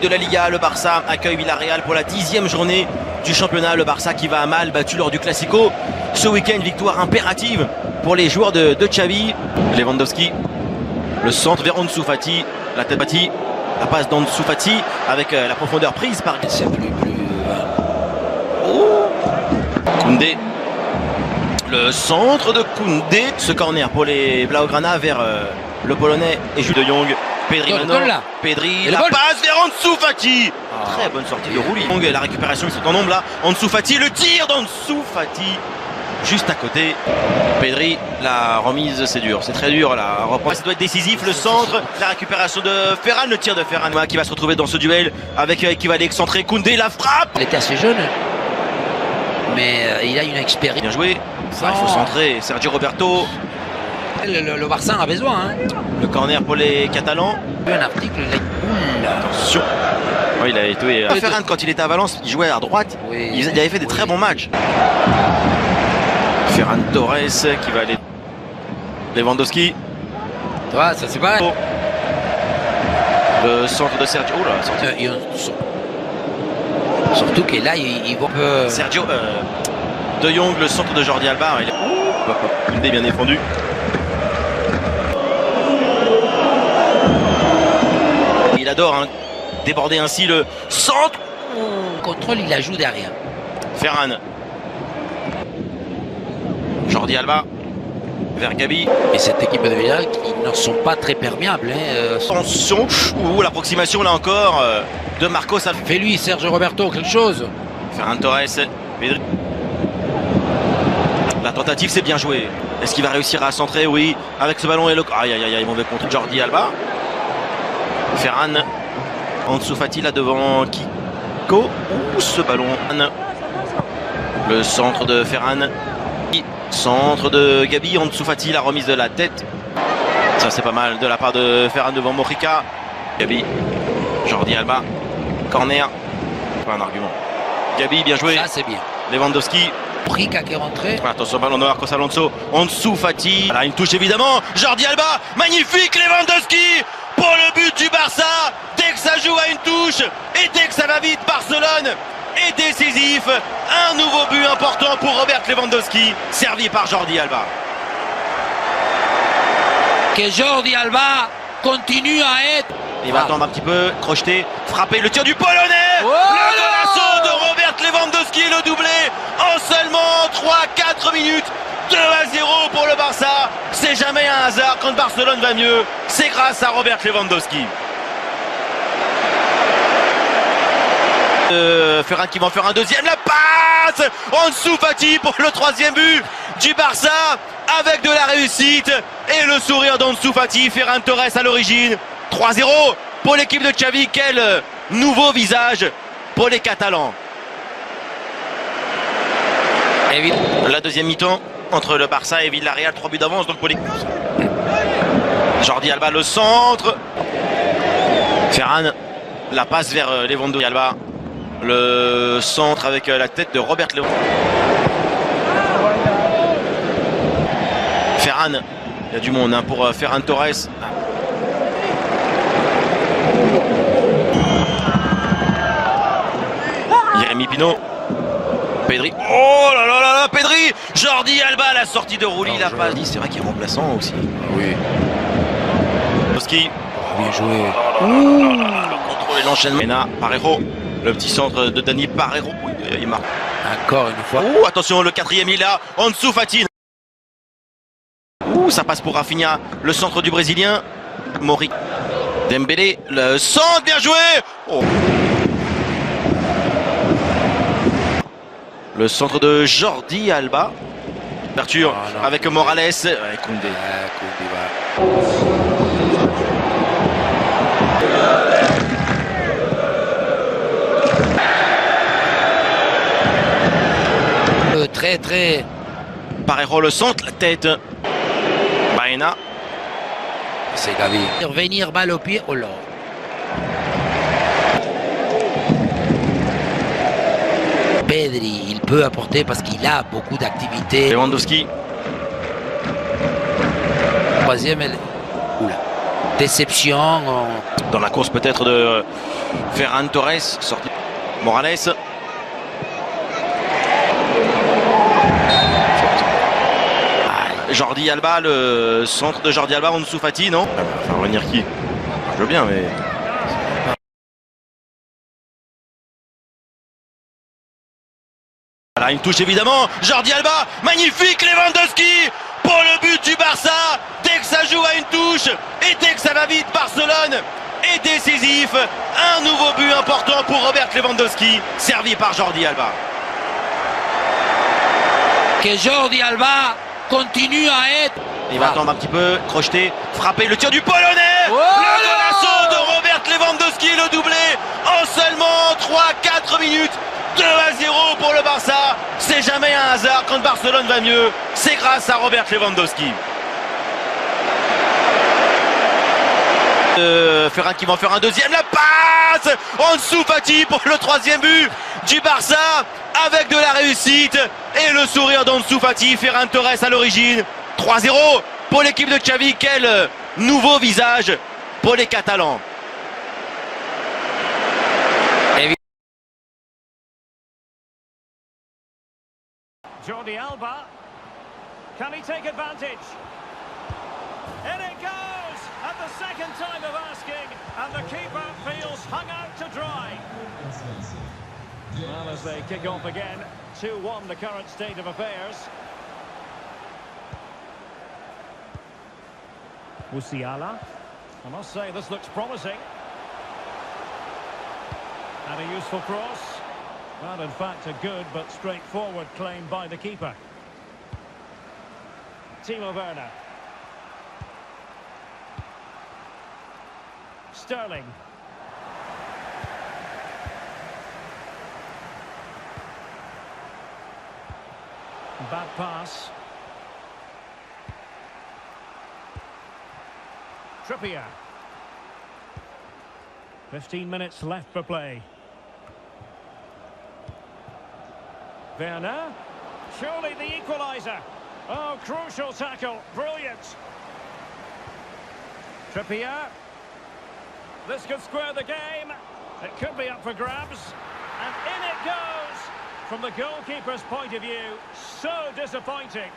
de la Liga, le Barça accueille Villarreal pour la 10e journée du championnat. Le Barça qui va à mal, battu lors du Classico. Ce week-end, victoire impérative pour les joueurs de Xavi. Lewandowski, le centre vers Ansu Fati, la tête Fati, la passe d'Ansu Fati avec la profondeur prise par... C'est plus... Oh. Koundé. Le centre de Koundé. Ce corner pour les Blaugrana vers le Polonais et Jules de Jong. Pedri maintenant. Pedri, la passe vers Ansu Fati. Très bonne sortie de Rouli. La récupération, ils sont en nombre là. Ansu Fati, le tir d'Ansu Fati. Juste à côté. Pedri, la remise, c'est dur. C'est très dur. La reprise doit être décisif. Le centre, la récupération de Ferran. Le tir de Ferran qui va se retrouver dans ce duel avec qui va aller excentrer Koundé. La frappe. Il était assez jeune. Mais il a une expérience. Bien joué. Ça, il faut centrer. Sergio Roberto. Le Barça a besoin. Hein. Le corner pour les Catalans. Un article. Attention. Oui, il a été. Ferran, quand il était à Valence, il jouait à droite. Oui, il avait fait des très bons matchs. Ferran Torres qui va aller. Lewandowski. Toi, ça c'est pareil. Le centre de Sergio. Oh là, surtout que là, il va. Sergio. De Jong, le centre de Jordi Alba. Il est... Une idée bien défendue. Il adore hein, déborder ainsi le centre. Contrôle, il la joue derrière. Ferran. Jordi Alba vers Gabi. Et cette équipe de Villarreal qui ne sont pas très perméables. Hein. Attention, l'approximation là encore de Marcos. Fais-lui Sergio Roberto quelque chose. Ferran Torres. Pedri. La tentative, c'est bien joué. Est-ce qu'il va réussir à centrer? Oui, avec ce ballon et le... Aïe, aïe, aïe, mauvais contre Jordi Alba. Ferran. Ansu Fati là devant Kiko. Ce ballon. Le centre de Ferran. Centre de Gabi. Ansu Fati, la remise de la tête. Ça, c'est pas mal de la part de Ferran devant Mojica. Gabi. Jordi Alba. Corner. Pas un argument. Gabi, bien joué. Ça, c'est bien. Lewandowski. Mojica qui est rentré. Attention, ballon de Marcos Alonso. Ansu Fati. Voilà, une touche évidemment. Jordi Alba. Magnifique Lewandowski pour le but du Barça. Dès que ça joue à une touche et dès que ça va vite, Barcelone est décisif. Un nouveau but important pour Robert Lewandowski, servi par Jordi Alba. Que Jordi Alba continue à être... Il va attendre un petit peu, crocheter, frapper le tir du Polonais. Oh le golasso de Robert Lewandowski, le doublé en seulement 3-4 minutes. 2-0 pour le Barça. C'est jamais un hasard quand Barcelone va mieux. C'est grâce à Robert Lewandowski. Ferran qui va en faire un deuxième. La passe Ansu Fati pour le troisième but du Barça avec de la réussite et le sourire d'Ansu Fati. Ferran Torres à l'origine. 3-0 pour l'équipe de Xavi. Quel nouveau visage pour les Catalans. La deuxième mi-temps entre le Barça et Villarreal. 3 buts d'avance donc pour les... Jordi Alba le centre. Ferran, la passe vers Lewandowski. Alba, le centre avec la tête de Robert Lewandowski. Ferran, il y a du monde hein, pour Ferran Torres. Jérémy Pino. Pedri. Oh là là là là, Pedri. Jordi Alba, la sortie de Rouli, la passe. C'est vrai qu'il est remplaçant aussi. Oui. Lewandowski. Bien joué. Le contrôle et l'enchaînement. Parejo. Le petit centre de Dani Parejo. Il marque. Encore une fois. Attention, le quatrième il est là. Ansu Fati. Ça passe pour Rafinha. Le centre du Brésilien. Mori. Dembélé. Le centre, bien joué. Le centre de Jordi Alba. Ouverture avec Morales. Koundé. Très. Parejo le centre, la tête. Baena. C'est Gavi. Revenir balle au pied. Oh là. Pedri, il peut apporter parce qu'il a beaucoup d'activités. Lewandowski. Troisième, oula. Déception. Dans la course peut-être de Ferran Torres, sorti Morales. Jordi Alba, le centre de Jordi Alba, Ansu Fati, non? Enfin, revenir qui? Je veux bien, mais... Voilà, une touche évidemment, Jordi Alba, magnifique, Lewandowski pour le but du Barça. Dès que ça joue à une touche et dès que ça va vite, Barcelone est décisif. Un nouveau but important pour Robert Lewandowski, servi par Jordi Alba. Que Jordi Alba continue à être... Il va attendre un petit peu, crocheter, frapper, le tir du Polonais. Le golasso de Robert Lewandowski, le doublé en seulement 3-4 minutes. 2-0 pour le Barça. C'est jamais un hasard quand Barcelone va mieux. C'est grâce à Robert Lewandowski. Ferran qui va en faire un deuxième. La passe Ansu Fati pour le troisième but du Barça avec de la réussite et le sourire d'Ansu Fati. Ferran Torres à l'origine. 3-0 pour l'équipe de Xavi. Quel nouveau visage pour les Catalans. Jordi Alba, can he take advantage? In it goes at the second time of asking, and the keeper feels hung out to dry. Well, as they kick off again, 2-1 the current state of affairs. Musiala, I must say this looks promising. And a useful cross. Well, in fact, a good but straightforward claim by the keeper. Timo Werner. Sterling. Bad pass. Trippier. 15 minutes left for play. Werner, surely the equaliser. Oh, crucial tackle, brilliant. Trippier, this could square the game. It could be up for grabs. And in it goes. From the goalkeeper's point of view, so disappointing.